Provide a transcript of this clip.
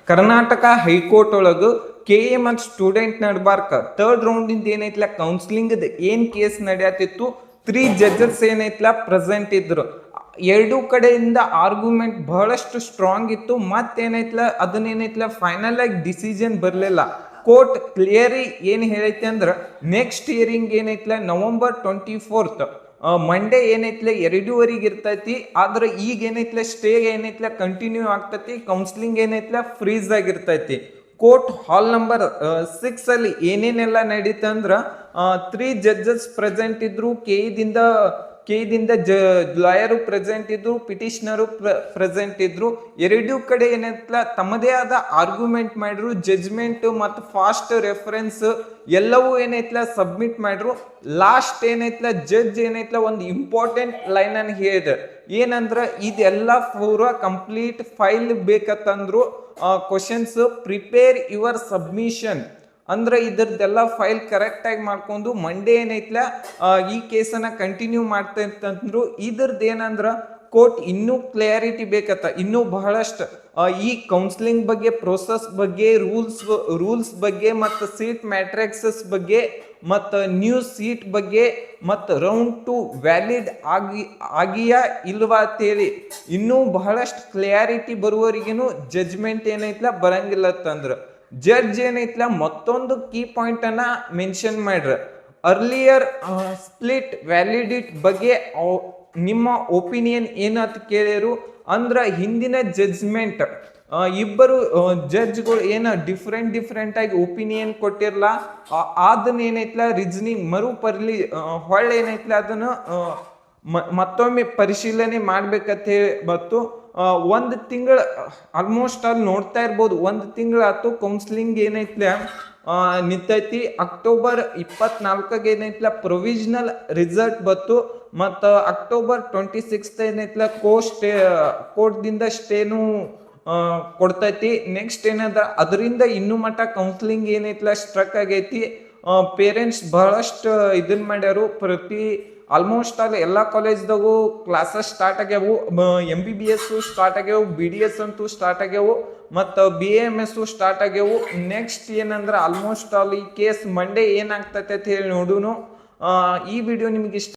Karnataka high court ಒಳಗೆ KA ಮತ್ತು student ನಡ್ಬಾರ್ಕ ಥರ್ಡ್ ರೌಂಡಿಂದ ಏನೈತ್ಲ ಕೌನ್ಸಿಲಿಂಗ್ ಏನ್ ಕೇಸ್ ನಡೆಯತ್ತಿತ್ತು. 3 ಜಡ್ಜಸ್ ಏನೈತ್ಲ ಪ್ರೆಸೆಂಟ್ ಇದ್ರು. ಎರಡೂ ಕಡೆಯಿಂದ ಆರ್ಗ್ಯುಮೆಂಟ್ ಬಹಳಷ್ಟು ಸ್ಟ್ರಾಂಗ್ ಇತ್ತು. ಮತ್ತೇನೈತ್ಲ ಅದನ್ನೇನೈತ್ಲ ಫೈನಲ್ ಆಗಿ ಡಿಸಿಷನ್ ಬರಲಿಲ್ಲ. ಕೋರ್ಟ್ ಕ್ಲಿಯರಿ ಏನು ಹೇಳೈತೆ ಅಂದ್ರೆ ನೆಕ್ಸ್ಟ್ ಹಿಯರಿಂಗ್ ಏನೈತ್ಲ November 24th ಮಂಡೇ ಏನೈತ್ಲೆ 2:30 ಇರ್ತೈತಿ. ಆದ್ರೆ ಈಗ ಏನೈತ್ಲೆ ಸ್ಟೇ ಏನೈತ್ಲ ಕಂಟಿನ್ಯೂ ಆಗ್ತೈತಿ. ಕೌನ್ಸಿಲಿಂಗ್ ಏನೈತ್ಲ ಫ್ರೀಸ್ ಆಗಿರ್ತೈತಿ. ಕೋರ್ಟ್ ಹಾಲ್ ನಂಬರ್ 6 ಅಲ್ಲಿ ಏನೇನೆಲ್ಲ ನಡೀತಂದ್ರ 3 ಜಡ್ಜಸ್ ಪ್ರೆಸೆಂಟ್ ಇದ್ರು. ಕೆದಿಂದ ಲಾಯರು ಪ್ರೆಸೆಂಟ್ ಇದ್ರು, ಪಿಟಿಷನರು ಪ್ರೆಸೆಂಟ್ ಇದ್ರು. ಎರಡೂ ಕಡೆ ಏನೈತ್ಲ ತಮ್ಮದೇ ಆದ ಆರ್ಗ್ಯುಮೆಂಟ್ ಮಾಡಿದ್ರು. ಜಡ್ಜ್ಮೆಂಟ್ ಮತ್ತು ಫಾಸ್ಟ್ ರೆಫರೆನ್ಸ್ ಎಲ್ಲವೂ ಏನೈತ್ಲ ಸಬ್ಮಿಟ್ ಮಾಡ್ರು. ಲಾಸ್ಟ್ ಏನೈತ್ಲ ಜಡ್ಜ್ ಏನೈತ್ಲ ಒಂದು ಇಂಪಾರ್ಟೆಂಟ್ ಲೈನ್ ಅನ್ನು ಹೇಳಿದ ಏನಂದ್ರ ಇದೆಲ್ಲ ಪೂರ ಕಂಪ್ಲೀಟ್ ಫೈಲ್ ಬೇಕಂತಂದ್ರು. ಕ್ವಶನ್ಸ್ ಪ್ರಿಪೇರ್ ಯುವರ್ ಸಬ್ಮಿಷನ್ ಅಂದ್ರೆ ಇದ್ರದ್ದೆಲ್ಲ ಫೈಲ್ ಕರೆಕ್ಟ್ ಆಗಿ ಮಾಡ್ಕೊಂಡು ಮಂಡೇ ಏನೈತ್ಲ ಈ ಕೇಸನ್ನ ಕಂಟಿನ್ಯೂ ಮಾಡ್ತಾ ಅಂತಂದ್ರು. ಇದ್ರದ್ದು ಏನಂದ್ರ ಕೋರ್ಟ್ ಇನ್ನೂ ಕ್ಲಿಯರಿಟಿ ಬೇಕತ್ತ, ಇನ್ನೂ ಬಹಳಷ್ಟು ಈ ಕೌನ್ಸಿಲಿಂಗ್ ಬಗ್ಗೆ, ಪ್ರೋಸೆಸ್ ಬಗ್ಗೆ, ರೂಲ್ಸ್ ಬಗ್ಗೆ, ಮತ್ತು ಸೀಟ್ ಮ್ಯಾಟ್ರಿಕ್ಸಸ್ ಬಗ್ಗೆ, ಮತ್ತು ನ್ಯೂ ಸೀಟ್ ಬಗ್ಗೆ, ಮತ್ತು ರೌಂಡ್ 2 ವ್ಯಾಲಿಡ್ ಆಗಿಯಾ ಇಲ್ವಾ ಅಂತೇಳಿ ಇನ್ನೂ ಬಹಳಷ್ಟು ಕ್ಲಿಯಾರಿಟಿ ಬರುವವರೆಗೇನು ಜಡ್ಜ್ಮೆಂಟ್ ಏನೈತ್ಲ ಬರಂಗಿಲ್ಲತ್ತಂದ್ರ. ಜಡ್ಜ್ ಏನೈತ್ಲ ಮತ್ತೊಂದು ಕೀ ಪಾಯಿಂಟ್ ಅನ್ನ ಮೆನ್ಷನ್ ಮಾಡ್ರ. ಅರ್ಲಿಯರ್ ಸ್ಪ್ಲಿಟ್ ವ್ಯಾಲಿಡಿಟಿ ಬಗ್ಗೆ ನಿಮ್ಮ ಒಪಿನಿಯನ್ ಏನಂತ ಕೇಳಿರು. ಅಂದ್ರ ಹಿಂದಿನ ಜಡ್ಜ್ಮೆಂಟ್ ಇಬ್ಬರು ಜಡ್ಜ್ಗಳು ಏನ ಡಿಫ್ರೆಂಟ್ ಆಗಿ ಒಪಿನಿಯನ್ ಕೊಟ್ಟಿರಲ್ಲ. ಅದನ್ನ ಏನೈತ್ಲ ರೀಸನಿಂಗ್ ಹೊಳ್ಳಿ ಏನೈತ್ಲ ಅದನ್ನ ಮತ್ತೊಮ್ಮೆ ಪರಿಶೀಲನೆ ಮಾಡ್ಬೇಕಂತ ಹೇಳಿ ಬತ್ತು. ಒಂದು ತಿಂಗಳ ಆಲ್ಮೋಸ್ಟ್ ಅಲ್ಲಿ ನೋಡ್ತಾ ಇರ್ಬೋದು, ಒಂದು ತಿಂಗಳ ಆಯ್ತು ಕೌನ್ಸಿಲಿಂಗ್ ಏನೈತ್ಲ ನಿಂತೈತಿ. October 24 ಏನೈತ್ಲ ಪ್ರೊವಿಷನಲ್ ರಿಸಲ್ಟ್ ಬತ್ತು. ಮತ್ತು October 26 ಏನೈತ್ಲ ಕೋರ್ಟ್ದಿಂದ ಸ್ಟೇನು ಕೊಡ್ತೈತಿ. ನೆಕ್ಸ್ಟ್ ಏನದ ಅದರಿಂದ ಇನ್ನೂ ಮಟ್ಟ ಕೌನ್ಸಿಲಿಂಗ್ ಏನೈತ್ಲ ಸ್ಟ್ರಕ್ ಆಗೈತಿ. ಪೇರೆಂಟ್ಸ್ ಬಹಳಷ್ಟು ಇದನ್ ಮಾಡ್ಯಾರು. ಆಲ್ಮೋಸ್ಟ್ ಅಲ್ಲಿ ಎಲ್ಲ ಕಾಲೇಜ್ದಾಗೂ ಕ್ಲಾಸಸ್ ಸ್ಟಾರ್ಟ್ ಆಗ್ಯಾವು. MBBS ಸ್ಟಾರ್ಟ್ ಆಗ್ಯಾವು, BDS ಅಂತೂ ಸ್ಟಾರ್ಟ್ ಆಗ್ಯಾವು, ಮತ್ತು BAMS ಸ್ಟಾರ್ಟ್ ಆಗ್ಯಾವು. ನೆಕ್ಸ್ಟ್ ಏನಂದ್ರೆ ಆಲ್ಮೋಸ್ಟ್ ಅಲ್ಲಿ ಕೇಸ್ ಮಂಡೇ ಏನಾಗ್ತೈತೆ ಅಂತ ಹೇಳಿ ನೋಡುನು. ಈ ವಿಡಿಯೋ ನಿಮ್ಗೆ ಇಷ್ಟ